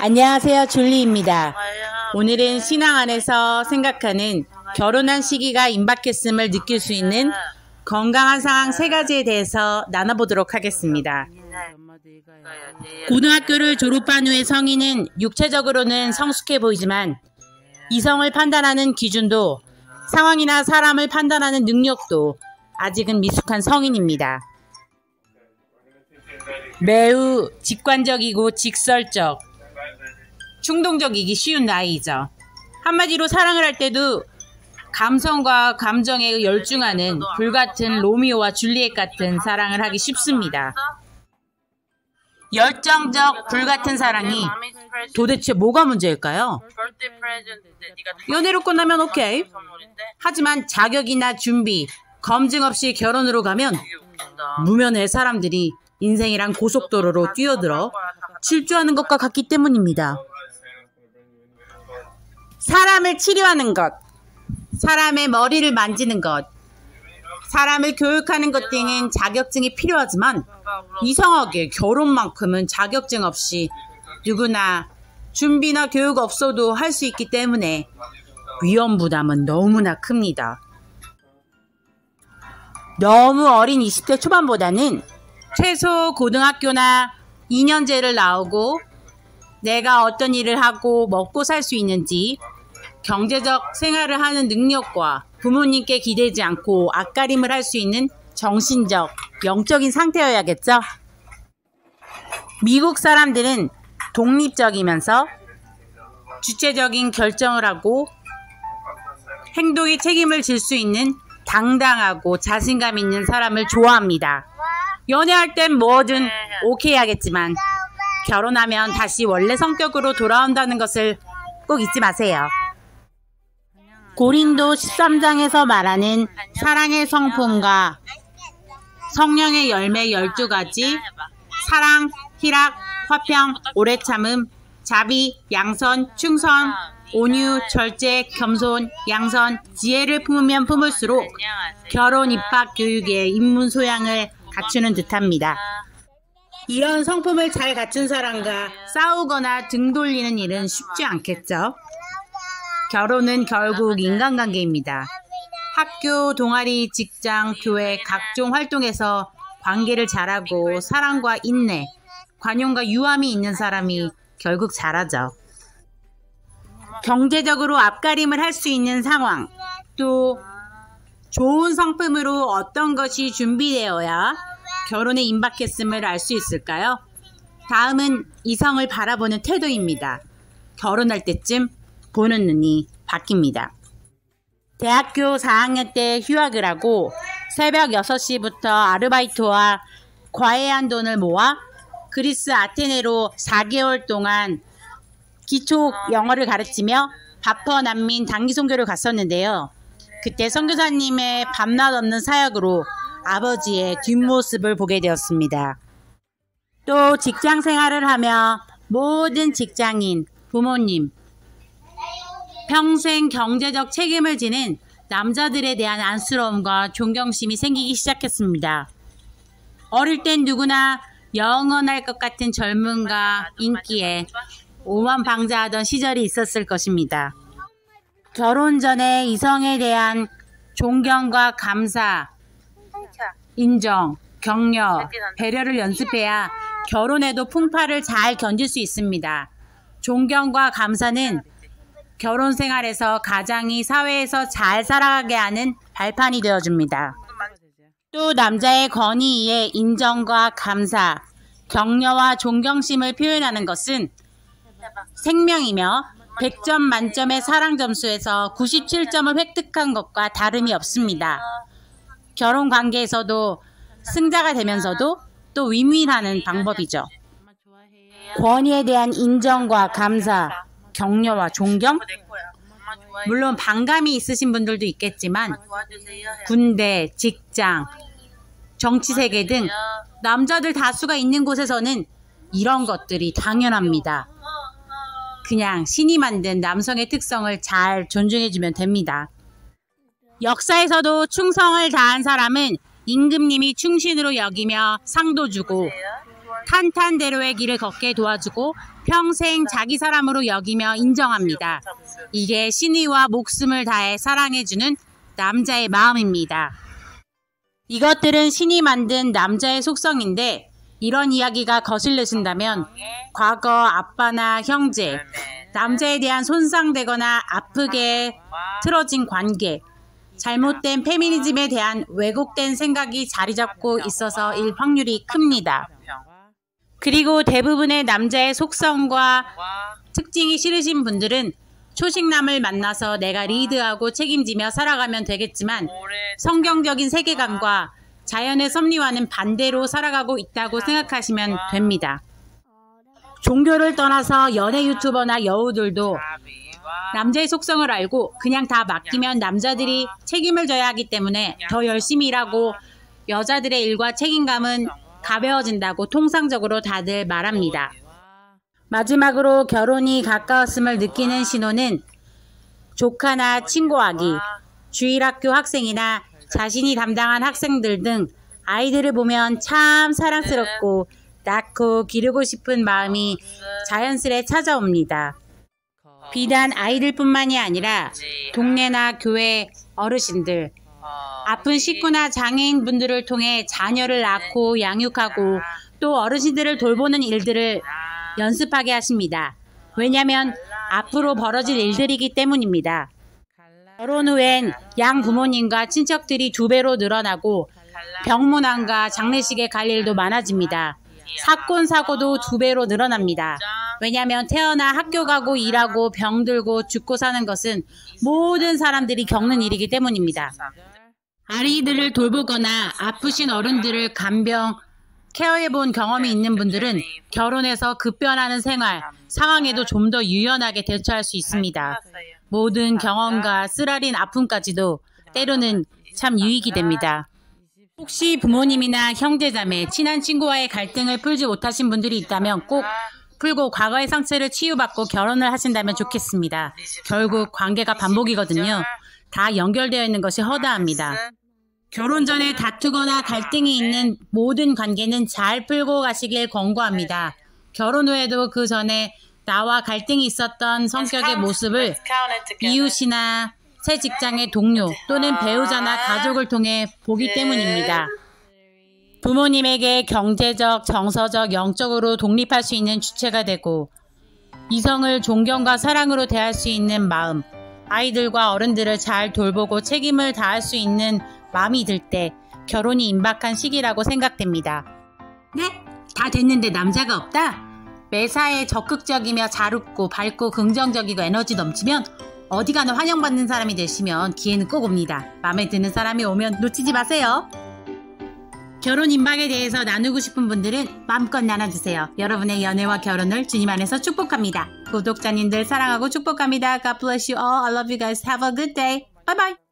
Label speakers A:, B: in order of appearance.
A: 안녕하세요, 줄리입니다. 오늘은 신앙 안에서 생각하는 결혼한 시기가 임박했음을 느낄 수 있는 건강한 상황 3가지에 대해서 나눠보도록 하겠습니다. 고등학교를 졸업한 후의 성인은 육체적으로는 성숙해 보이지만 이성을 판단하는 기준도 상황이나 사람을 판단하는 능력도 아직은 미숙한 성인입니다. 매우 직관적이고 직설적, 충동적이기 쉬운 나이이죠. 한마디로 사랑을 할 때도 감성과 감정에 열중하는 불같은 로미오와 줄리엣 같은 사랑을 하기 쉽습니다. 열정적 불같은 사랑이 도대체 뭐가 문제일까요? 연애로 끝나면 오케이. 하지만 자격이나 준비, 검증 없이 결혼으로 가면 무면의 사람들이 인생이란 고속도로로 뛰어들어 질주하는 것과 같기 때문입니다. 사람을 치료하는 것, 사람의 머리를 만지는 것, 사람을 교육하는 것 등은 자격증이 필요하지만 이상하게 결혼만큼은 자격증 없이 누구나 준비나 교육 없어도 할 수 있기 때문에 위험 부담은 너무나 큽니다. 너무 어린 20대 초반보다는 최소 고등학교나 2년제를 나오고 내가 어떤 일을 하고 먹고 살 수 있는지 경제적 생활을 하는 능력과 부모님께 기대지 않고 앞가림을 할 수 있는 정신적, 영적인 상태여야겠죠? 미국 사람들은 독립적이면서 주체적인 결정을 하고 행동에 책임을 질 수 있는 당당하고 자신감 있는 사람을 좋아합니다. 연애할 땐 뭐든 오케이 하겠지만 결혼하면 다시 원래 성격으로 돌아온다는 것을 꼭 잊지 마세요. 고린도 13장에서 말하는 사랑의 성품과 성령의 열매 12가지, 사랑, 희락, 화평, 오래 참음, 자비, 양선, 충성, 온유, 절제, 겸손, 양선, 지혜를 품으면 품을수록 결혼 입학 교육의 입문 소양을 갖추는 듯합니다. 이런 성품을 잘 갖춘 사람과 싸우거나 등 돌리는 일은 쉽지 않겠죠? 결혼은 결국 인간관계입니다. 학교, 동아리, 직장, 교회, 각종 활동에서 관계를 잘하고 사랑과 인내, 관용과 유함이 있는 사람이 결국 잘하죠. 경제적으로 앞가림을 할 수 있는 상황, 또 좋은 성품으로 어떤 것이 준비되어야 결혼에 임박했음을 알 수 있을까요? 다음은 이성을 바라보는 태도입니다. 결혼할 때쯤 보는 눈이 바뀝니다. 대학교 4학년 때 휴학을 하고 새벽 6시부터 아르바이트와 과외한 돈을 모아 그리스 아테네로 4개월 동안 기초 영어를 가르치며 바퍼 난민 단기 선교를 갔었는데요. 그때 선교사님의 밤낮 없는 사역으로 아버지의 뒷모습을 보게 되었습니다. 또 직장 생활을 하며 모든 직장인, 부모님, 평생 경제적 책임을 지는 남자들에 대한 안쓰러움과 존경심이 생기기 시작했습니다. 어릴 땐 누구나 영원할 것 같은 젊음과 인기에 오만방자하던 시절이 있었을 것입니다. 결혼 전에 이성에 대한 존경과 감사, 인정, 격려, 배려를 연습해야 결혼에도 풍파를 잘 견딜 수 있습니다. 존경과 감사는 결혼 생활에서 가장이 사회에서 잘 살아가게 하는 발판이 되어줍니다. 또 남자의 권위에 인정과 감사, 격려와 존경심을 표현하는 것은 생명이며 100점 만점의 사랑 점수에서 97점을 획득한 것과 다름이 없습니다. 결혼 관계에서도 승자가 되면서도 또 윈윈하는 방법이죠. 권위에 대한 인정과 감사, 격려와 존경? 물론 반감이 있으신 분들도 있겠지만 군대, 직장, 정치세계 등 남자들 다수가 있는 곳에서는 이런 것들이 당연합니다. 그냥 신이 만든 남성의 특성을 잘 존중해주면 됩니다. 역사에서도 충성을 다한 사람은 임금님이 충신으로 여기며 상도 주고 탄탄대로의 길을 걷게 도와주고 평생 자기 사람으로 여기며 인정합니다. 이게 신의와 목숨을 다해 사랑해주는 남자의 마음입니다. 이것들은 신이 만든 남자의 속성인데 이런 이야기가 거슬려진다면 과거 아빠나 형제, 남자에 대한 손상되거나 아프게 틀어진 관계, 잘못된 페미니즘에 대한 왜곡된 생각이 자리 잡고 있어서일 확률이 큽니다. 그리고 대부분의 남자의 속성과 특징이 싫으신 분들은 초식남을 만나서 내가 리드하고 책임지며 살아가면 되겠지만 성경적인 세계관과 자연의 섭리와는 반대로 살아가고 있다고 생각하시면 됩니다. 종교를 떠나서 연애 유튜버나 여우들도 남자의 속성을 알고 그냥 다 맡기면 남자들이 책임을 져야 하기 때문에 더 열심히 일하고 여자들의 일과 책임감은 가벼워진다고 통상적으로 다들 말합니다. 마지막으로 결혼이 가까웠음을 느끼는 신호는 조카나 친구아기, 주일학교 학생이나 자신이 담당한 학생들 등 아이들을 보면 참 사랑스럽고 낳고 기르고 싶은 마음이 자연스레 찾아옵니다. 비단 아이들뿐만이 아니라 동네나 교회 어르신들, 아픈 식구나 장애인분들을 통해 자녀를 낳고 양육하고 또 어르신들을 돌보는 일들을 연습하게 하십니다. 왜냐하면 앞으로 벌어질 일들이기 때문입니다. 결혼 후엔 양 부모님과 친척들이 2배로 늘어나고 병문안과 장례식에 갈 일도 많아집니다. 사건, 사고도 2배로 늘어납니다. 왜냐하면 태어나 학교 가고 일하고 병들고 죽고 사는 것은 모든 사람들이 겪는 일이기 때문입니다. 아이들을 돌보거나 아프신 어른들을 간병, 케어해본 경험이 있는 분들은 결혼해서 급변하는 생활, 상황에도 좀 더 유연하게 대처할 수 있습니다. 모든 경험과 쓰라린 아픔까지도 때로는 참 유익이 됩니다. 혹시 부모님이나 형제자매, 친한 친구와의 갈등을 풀지 못하신 분들이 있다면 꼭 풀고 과거의 상처를 치유받고 결혼을 하신다면 좋겠습니다. 결국 관계가 반복이거든요. 다 연결되어 있는 것이 허다합니다. 결혼 전에 다투거나 갈등이 있는 모든 관계는 잘 풀고 가시길 권고합니다. 결혼 후에도 그 전에 나와 갈등이 있었던 성격의 모습을 이웃이나 새 직장의 동료 또는 배우자나 가족을 통해 보기 때문입니다. 부모님에게 경제적, 정서적, 영적으로 독립할 수 있는 주체가 되고 이성을 존경과 사랑으로 대할 수 있는 마음, 아이들과 어른들을 잘 돌보고 책임을 다할 수 있는 마음이 들 때 결혼이 임박한 시기라고 생각됩니다. 네? 다 됐는데 남자가 없다? 매사에 적극적이며 잘 웃고 밝고 긍정적이고 에너지 넘치면 어디 가나 환영받는 사람이 되시면 기회는 꼭 옵니다. 마음에 드는 사람이 오면 놓치지 마세요. 결혼 임박에 대해서 나누고 싶은 분들은 마음껏 나눠주세요. 여러분의 연애와 결혼을 주님 안에서 축복합니다. 구독자님들 사랑하고 축복합니다. God bless you all. I love you guys. Have a good day. Bye bye.